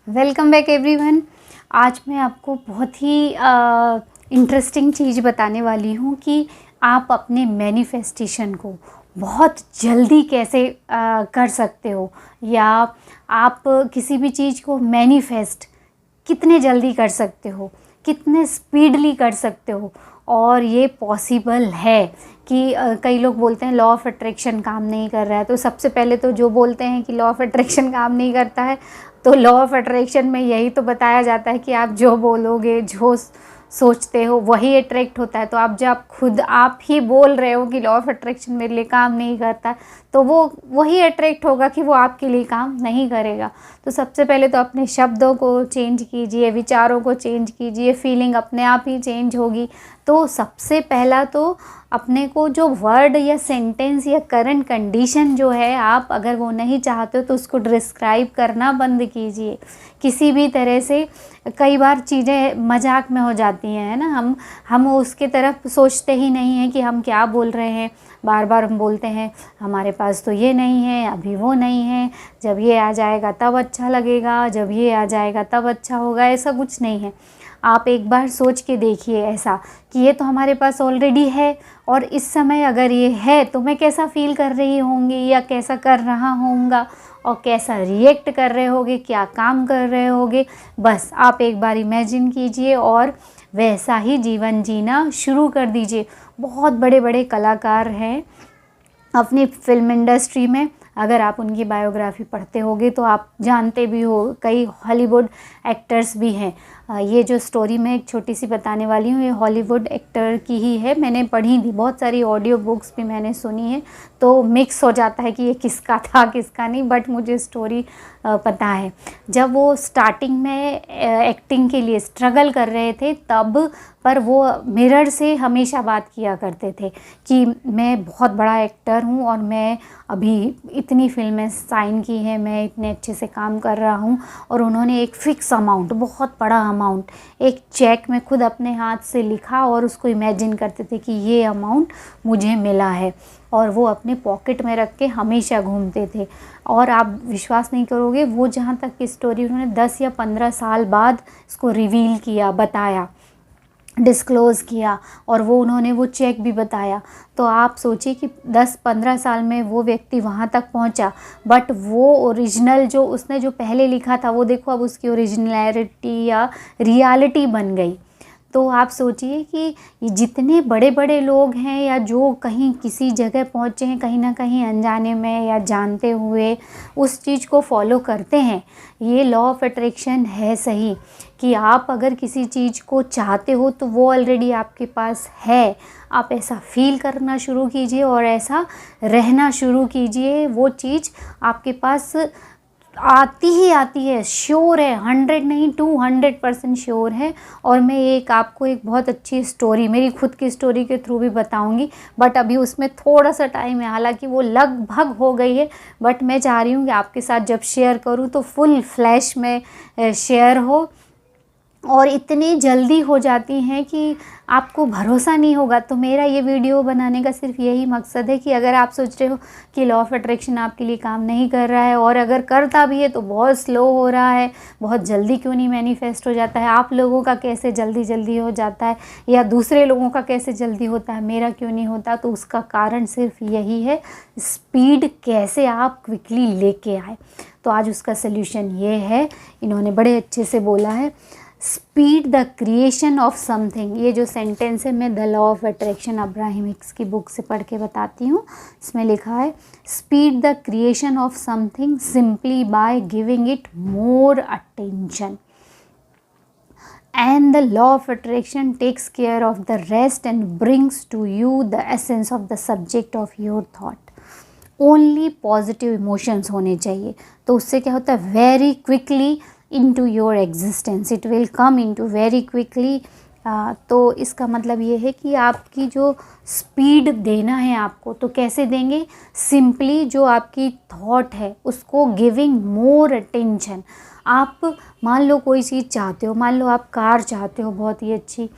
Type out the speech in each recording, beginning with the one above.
Welcome back everyone. आज मैं आपको बहुत ही इंटरेस्टिंग चीज़ बताने वाली हूँ कि आप अपने मैनिफेस्टेशन को बहुत जल्दी कैसे कर सकते हो, या आप किसी भी चीज़ को मैनिफेस्ट कितने जल्दी कर सकते हो, कितने स्पीडली कर सकते हो। और ये पॉसिबल है कि कई लोग बोलते हैं लॉ ऑफ अट्रैक्शन काम नहीं कर रहा है, तो सबसे पहले तो जो बोलते हैं कि लॉ ऑफ अट्रैक्शन काम नहीं करता है, तो लॉ ऑफ अट्रैक्शन में यही तो बताया जाता है कि आप जो बोलोगे, जो सोचते हो वही अट्रैक्ट होता है। तो आप जब खुद आप ही बोल रहे हो कि लॉ ऑफ अट्रैक्शन मेरे लिए काम नहीं करता, तो वो वही अट्रैक्ट होगा कि वो आपके लिए काम नहीं करेगा। तो सबसे पहले तो अपने शब्दों को चेंज कीजिए, विचारों को चेंज कीजिए, फीलिंग अपने आप ही चेंज होगी। तो सबसे पहला तो अपने को जो वर्ड या सेंटेंस या करंट कंडीशन जो है, आप अगर वो नहीं चाहते हो तो उसको डिस्क्राइब करना बंद कीजिए किसी भी तरह से। कई बार चीज़ें मजाक में हो जाती हैं, है ना, हम उसके तरफ सोचते ही नहीं हैं कि हम क्या बोल रहे हैं। बार बार हम बोलते हैं हमारे पास तो ये नहीं है, अभी वो नहीं है, जब ये आ जाएगा तब अच्छा लगेगा, जब ये आ जाएगा तब अच्छा होगा। ऐसा कुछ नहीं है। आप एक बार सोच के देखिए ऐसा कि ये तो हमारे पास ऑलरेडी है, और इस समय अगर ये है तो मैं कैसा फील कर रही होंगी, या कैसा कर रहा होऊंगा, और कैसा रिएक्ट कर रहे होगे, क्या काम कर रहे होगे। बस आप एक बार इमेजिन कीजिए और वैसा ही जीवन जीना शुरू कर दीजिए। बहुत बड़े बड़े कलाकार हैं अपनी फिल्म इंडस्ट्री में, अगर आप उनकी बायोग्राफी पढ़ते होगे तो आप जानते भी हो, कई हॉलीवुड एक्टर्स भी हैं। ये जो स्टोरी मैं एक छोटी सी बताने वाली हूँ, ये हॉलीवुड एक्टर की ही है। मैंने पढ़ी थी, बहुत सारी ऑडियो बुक्स भी मैंने सुनी है, तो मिक्स हो जाता है कि ये किसका था किसका नहीं, बट मुझे स्टोरी पता है। जब वो स्टार्टिंग में एक्टिंग के लिए स्ट्रगल कर रहे थे तब, पर वो मिरर से हमेशा बात किया करते थे कि मैं बहुत बड़ा एक्टर हूँ और मैं अभी इतनी फिल्में साइन की हैं, मैं इतने अच्छे से काम कर रहा हूँ। और उन्होंने एक फ़िक्स अमाउंट, बहुत बड़ा अमाउंट, एक चेक में खुद अपने हाथ से लिखा और उसको इमेजिन करते थे कि ये अमाउंट मुझे मिला है, और वो अपने पॉकेट में रख के हमेशा घूमते थे। और आप विश्वास नहीं करोगे, वो जहाँ तक की स्टोरी उन्होंने 10 या 15 साल बाद इसको रिवील किया, बताया, डिस्क्लोज़ किया, और वो उन्होंने वो चेक भी बताया। तो आप सोचिए कि 10-15 साल में वो व्यक्ति वहाँ तक पहुँचा, बट वो ओरिजिनल जो उसने जो पहले लिखा था वो देखो अब उसकी ओरिजिनलिटी या रियलिटी बन गई। तो आप सोचिए कि ये जितने बड़े बड़े लोग हैं, या जो कहीं किसी जगह पहुँचे हैं कहीं ना कहीं अनजाने में या जानते हुए उस चीज़ को फॉलो करते हैं। ये लॉ ऑफ अट्रैक्शन है सही कि आप अगर किसी चीज़ को चाहते हो तो वो ऑलरेडी आपके पास है। आप ऐसा फील करना शुरू कीजिए और ऐसा रहना शुरू कीजिए, वो चीज़ आपके पास आती ही आती है, श्योर है, 100 नहीं 200% श्योर है। और मैं एक आपको एक बहुत अच्छी स्टोरी मेरी खुद की स्टोरी के थ्रू भी बताऊंगी, बट अभी उसमें थोड़ा सा टाइम है, हालांकि वो लगभग हो गई है, बट मैं चाह रही हूँ कि आपके साथ जब शेयर करूँ तो फुल फ्लैश में शेयर हो, और इतनी जल्दी हो जाती हैं कि आपको भरोसा नहीं होगा। तो मेरा ये वीडियो बनाने का सिर्फ यही मकसद है कि अगर आप सोच रहे हो कि लॉ ऑफ अट्रैक्शन आपके लिए काम नहीं कर रहा है, और अगर करता भी है तो बहुत स्लो हो रहा है, बहुत जल्दी क्यों नहीं मैनिफेस्ट हो जाता है, आप लोगों का कैसे जल्दी जल्दी हो जाता है, या दूसरे लोगों का कैसे जल्दी होता है, मेरा क्यों नहीं होता, तो उसका कारण सिर्फ यही है, स्पीड कैसे आप क्विकली लेके आए। तो आज उसका सल्यूशन ये है, इन्होंने बड़े अच्छे से बोला है, speed the creation of something. ये जो सेंटेंस है मैं the law of attraction Abraham Hicks की बुक से पढ़ के बताती हूँ। इसमें लिखा है, speed the creation of something simply by giving it more attention, and the law of attraction takes care of the rest and brings to you the essence of the subject of your thought. Only positive emotions होने चाहिए, तो उससे क्या होता है, very quickly into your existence, it will come into very quickly। तो इसका मतलब ये है कि आपकी जो स्पीड देना है आपको, तो कैसे देंगे, सिंपली जो आपकी थॉट है उसको गिविंग मोर अटेंशन। आप मान लो कोई चीज़ चाहते हो, मान लो आप कार चाहते हो बहुत ही अच्छी,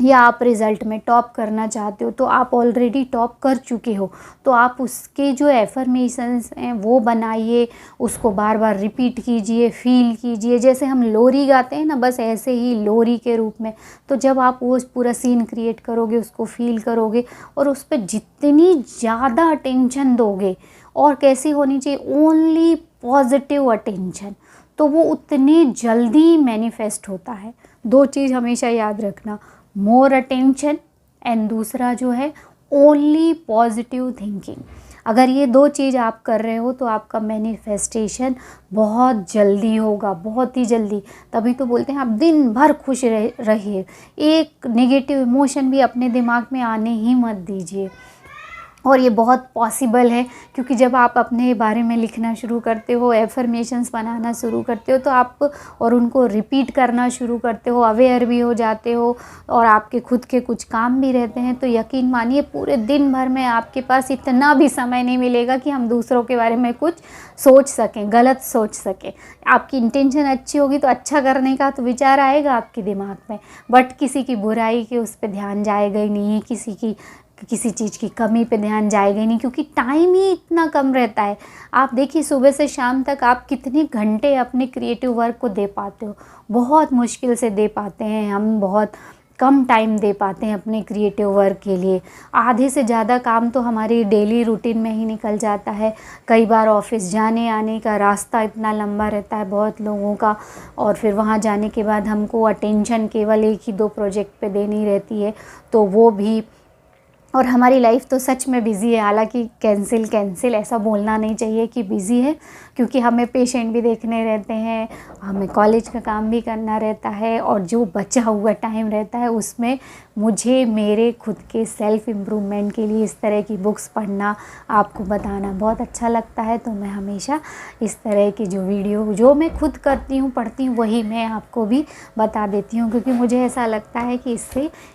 या आप रिज़ल्ट में टॉप करना चाहते हो, तो आप ऑलरेडी टॉप कर चुके हो, तो आप उसके जो एफर्मेशंस हैं वो बनाइए, उसको बार बार रिपीट कीजिए, फील कीजिए। जैसे हम लोरी गाते हैं ना, बस ऐसे ही लोरी के रूप में। तो जब आप वो पूरा सीन क्रिएट करोगे, उसको फील करोगे और उस पर जितनी ज़्यादा अटेंशन दोगे, और कैसी होनी चाहिए, ओनली पॉजिटिव अटेंशन, तो वो उतनी जल्दी मैनिफेस्ट होता है। दो चीज़ हमेशा याद रखना, मोर अटेंशन एंड दूसरा जो है ओनली पॉजिटिव थिंकिंग। अगर ये दो चीज़ आप कर रहे हो तो आपका मैनिफेस्टेशन बहुत जल्दी होगा, बहुत ही जल्दी। तभी तो बोलते हैं आप दिन भर खुश रहिए, एक नेगेटिव इमोशन भी अपने दिमाग में आने ही मत दीजिए। और ये बहुत पॉसिबल है, क्योंकि जब आप अपने बारे में लिखना शुरू करते हो, एफर्मेशंस बनाना शुरू करते हो, तो आप और उनको रिपीट करना शुरू करते हो, अवेयर भी हो जाते हो, और आपके खुद के कुछ काम भी रहते हैं, तो यकीन मानिए पूरे दिन भर में आपके पास इतना भी समय नहीं मिलेगा कि हम दूसरों के बारे में कुछ सोच सकें, गलत सोच सकें। आपकी इंटेंशन अच्छी होगी तो अच्छा करने का तो विचार आएगा आपके दिमाग में, बट किसी की बुराई के उस पर ध्यान जाएगा ही नहीं, किसी चीज़ की कमी पे ध्यान जाएगा ही नहीं, क्योंकि टाइम ही इतना कम रहता है। आप देखिए सुबह से शाम तक आप कितने घंटे अपने क्रिएटिव वर्क को दे पाते हो, बहुत मुश्किल से दे पाते हैं हम, बहुत कम टाइम दे पाते हैं अपने क्रिएटिव वर्क के लिए। आधे से ज़्यादा काम तो हमारी डेली रूटीन में ही निकल जाता है। कई बार ऑफिस जाने आने का रास्ता इतना लंबा रहता है बहुत लोगों का, और फिर वहाँ जाने के बाद हमको अटेंशन केवल एक ही दो प्रोजेक्ट पे देनी रहती है, तो वो भी, और हमारी लाइफ तो सच में बिज़ी है। हालांकि कैंसिल ऐसा बोलना नहीं चाहिए कि बिज़ी है, क्योंकि हमें पेशेंट भी देखने रहते हैं, हमें कॉलेज का काम भी करना रहता है, और जो बचा हुआ टाइम रहता है उसमें मुझे मेरे खुद के सेल्फ़ इम्प्रूवमेंट के लिए इस तरह की बुक्स पढ़ना, आपको बताना बहुत अच्छा लगता है। तो मैं हमेशा इस तरह की जो वीडियो जो मैं खुद करती हूँ, पढ़ती हूँ, वही मैं आपको भी बता देती हूँ, क्योंकि मुझे ऐसा लगता है कि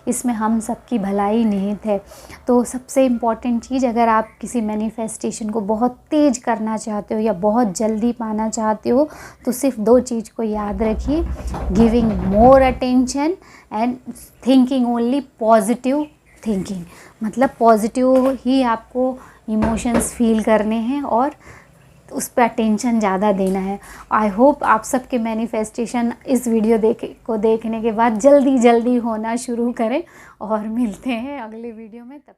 इसमें हम सबकी भलाई निहित है। तो सबसे इम्पॉर्टेंट चीज़, अगर आप किसी मैनिफेस्टेशन को बहुत तेज़ करना चाहते हो या बहुत जल्दी पाना चाहते हो, तो सिर्फ दो चीज़ को याद रखिए, giving more attention and thinking only positive thinking. मतलब पॉजिटिव ही आपको इमोशंस फील करने हैं और उस पर अटेंशन ज़्यादा देना है। आई होप आप सबके मैनिफेस्टेशन इस वीडियो देखने के बाद जल्दी होना शुरू करें, और मिलते हैं अगले वीडियो में। तब